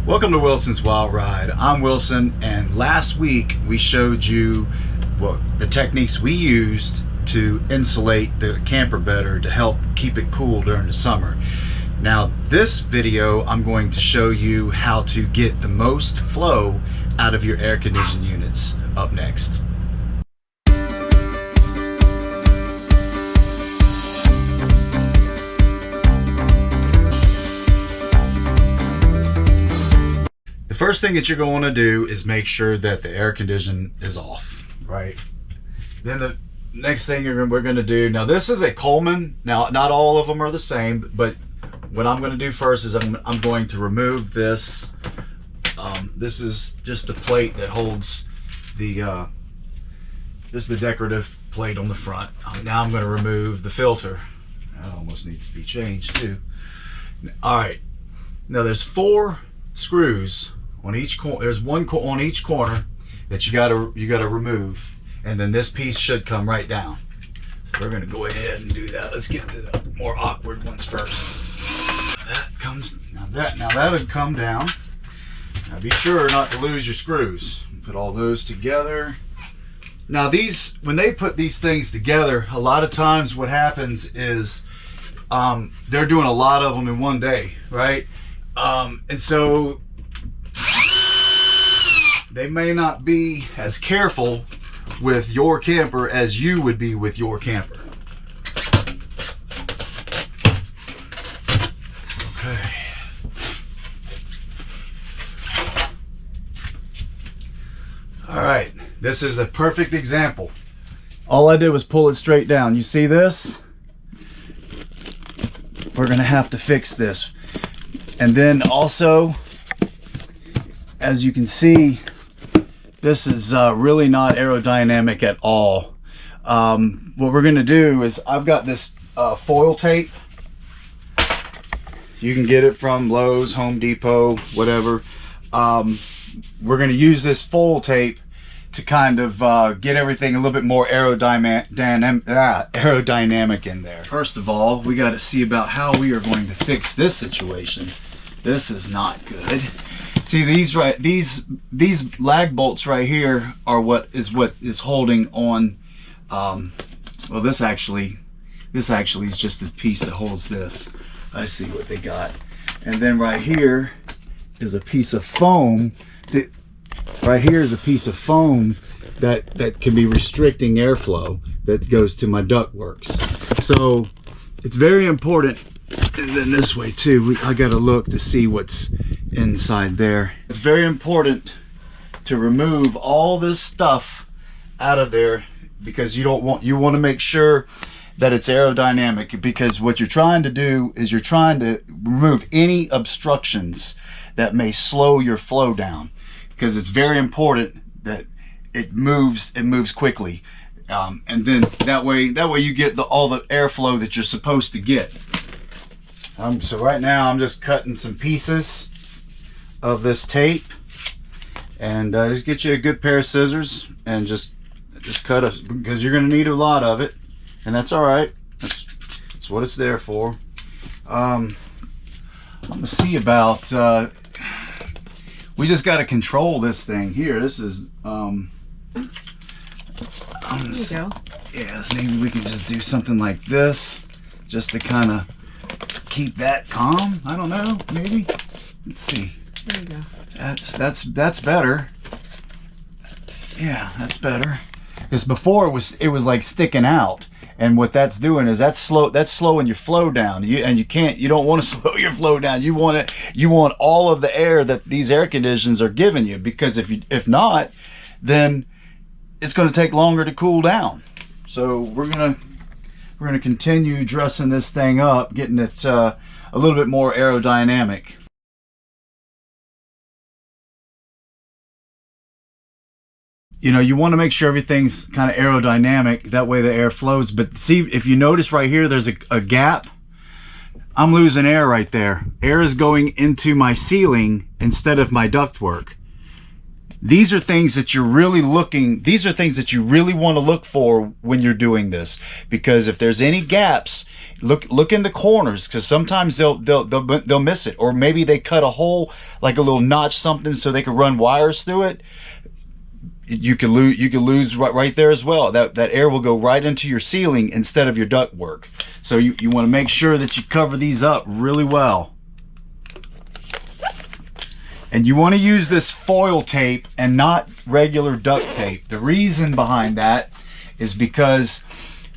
Welcome to Wilson's Wild Ride. I'm Wilson, and last week we showed you the techniques we used to insulate the camper better to help keep it cool during the summer. Now this video I'm going to show you how to get the most flow out of your air conditioning units up next. The first thing that you're going to do is make sure that the air conditioning is off, right? Then the next thing we're going to do, now this is a Coleman. Now not all of them are the same, but what I'm going to do first is I'm going to remove this. This is just the plate that holds the, this is the decorative plate on the front. Now I'm going to remove the filter. That almost needs to be changed too. All right, now there's 4 screws on each corner. There's one on each corner that you gotta remove, and then this piece should come right down. So we're gonna go ahead and do that. Let's get to the more awkward ones first. That comes now that would come down. Now be sure not to lose your screws. Put all those together. Now these, when they put these things together, a lot of times what happens is they're doing a lot of them in one day, right? And so they may not be as careful with your camper as you would be with your camper. Okay. All right, this is a perfect example. All I did was pull it straight down. You see this? We're gonna have to fix this. And then also, as you can see, this is really not aerodynamic at all. What we're gonna do is, I've got this foil tape. You can get it from Lowe's, Home Depot, whatever. We're gonna use this foil tape to kind of get everything a little bit more aerodynamic in there. First of all, we got to see about how we are going to fix this situation. This is not good. See, these lag bolts right here are what is holding on. Well, this actually is just the piece that holds this. I see what they got. And then right here is a piece of foam. See, right here is a piece of foam that can be restricting airflow that goes to my ductworks. So it's very important. And then this way too, I gotta look to see what's inside there. It's very important to remove all this stuff out of there, because you want to make sure that it's aerodynamic, because what you're trying to do is you're trying to remove any obstructions that may slow your flow down, because it's very important that it moves quickly, and then that way you get all the airflow that you're supposed to get. So right now I'm just cutting some pieces of this tape, and just get you a good pair of scissors and just cut it, because you're going to need a lot of it, and that's all right. That's what it's there for. I'm gonna see about we just got to control this thing here. This is there you go. Yeah, maybe we can just do something like this just to kind of keep that calm. I don't know, maybe. Let's see. There you go. That's better. Yeah, that's better. Because before it was like sticking out, and what that's doing is that's slowing your flow down. You don't want to slow your flow down. You want all of the air that these air conditioners are giving you, because if not, then it's going to take longer to cool down. So we're gonna continue dressing this thing up, getting it a little bit more aerodynamic. You know, you want to make sure everything's kind of aerodynamic, that way the air flows. But see, if you notice right here, there's a gap. I'm losing air right there. Air is going into my ceiling instead of my ductwork. These are things that you're really looking, these are things that you really want to look for when you're doing this, because if there's any gaps, look in the corners, because sometimes they'll miss it, or maybe they cut a hole, like a little notch something, so they can run wires through it. You can lose right there as well. That air will go right into your ceiling instead of your duct work. So you want to make sure that you cover these up really well. And you want to use this foil tape and not regular duct tape. The reason behind that is because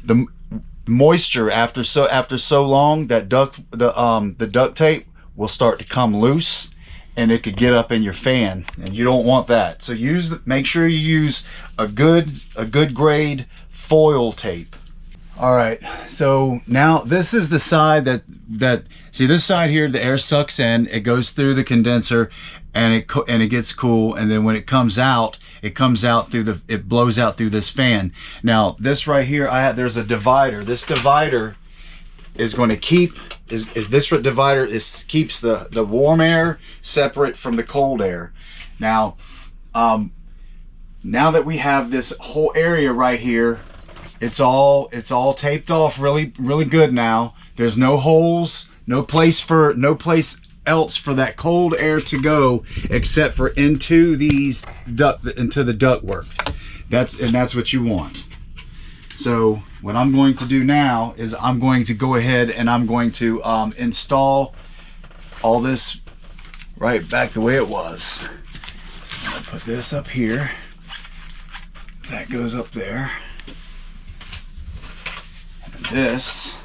the moisture after so long, that the duct tape will start to come loose, and it could get up in your fan, and you don't want that. So make sure you use a good grade foil tape. All right, so now this is the side that see, this side here, the air sucks in, it goes through the condenser, and it gets cool, and then when it comes out through it blows out through this fan. Now this right here, there's a divider. This divider is going to keeps the warm air separate from the cold air. Now now that we have this whole area right here, it's all taped off really good now. There's no holes, no place else for that cold air to go except for into the ductwork. That's what you want. So what I'm going to do now is I'm going to go ahead and I'm going to install all this right back the way it was. So I'm going to put this up here. That goes up there. And this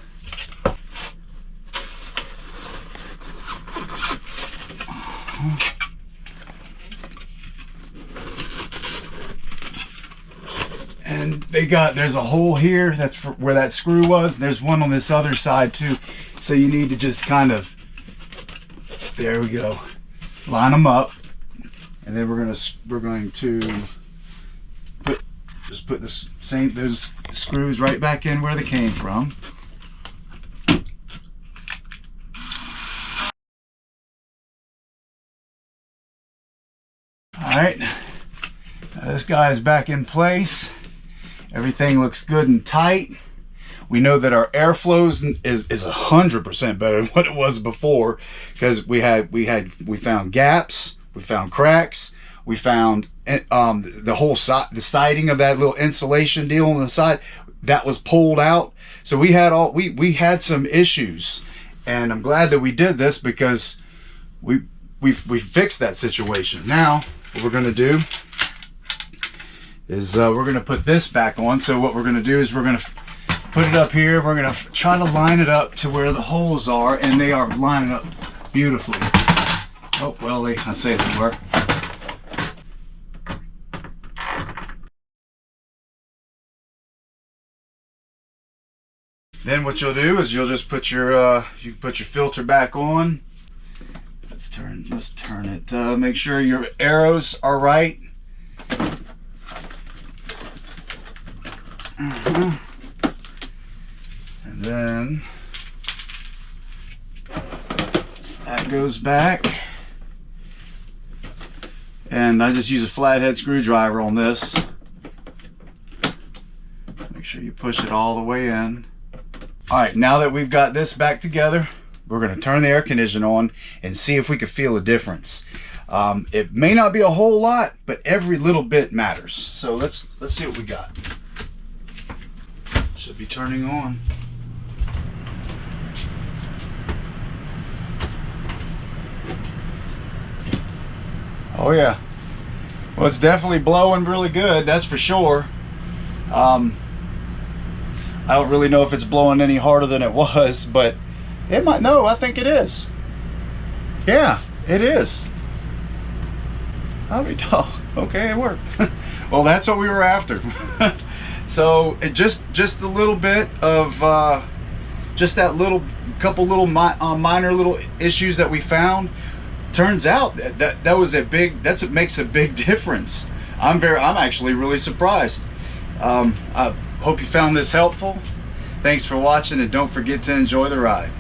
and there's a hole here, that's where that screw was. There's one on this other side too, so you need to just kind of, there we go, line them up, and then we're going to put those screws right back in where they came from. All right, now this guy is back in place. Everything looks good and tight. We know that our airflow is 100% better than what it was before, because we found gaps, we found cracks, we found the whole side, the siding of that little insulation deal on the side that was pulled out. So we had some issues, and I'm glad that we did this, because we fixed that situation. Now what we're going to do is we're going to put this back on. So what we're going to do is we're going to put it up here. We're going to try to line it up to where the holes are, and they are lining up beautifully. Oh, well, I say they were. Then what you'll do is you'll just put your filter back on. Let's turn it. Make sure your arrows are right. And then that goes back, and I just use a flathead screwdriver on this. Make sure you push it all the way in. All right, now that we've got this back together, we're going to turn the air conditioner on and see if we can feel a difference. It may not be a whole lot, but every little bit matters. So let's see what we got. Should be turning on. Oh yeah, well, it's definitely blowing really good, that's for sure. I don't really know if it's blowing any harder than it was, but it might. No, I think it is. Yeah, it is. Oh, okay, it worked. Well, that's what we were after. So it just a little bit of just that couple little minor little issues that we found. Turns out that was it makes a big difference. I'm actually really surprised. I hope you found this helpful. Thanks for watching, and don't forget to enjoy the ride.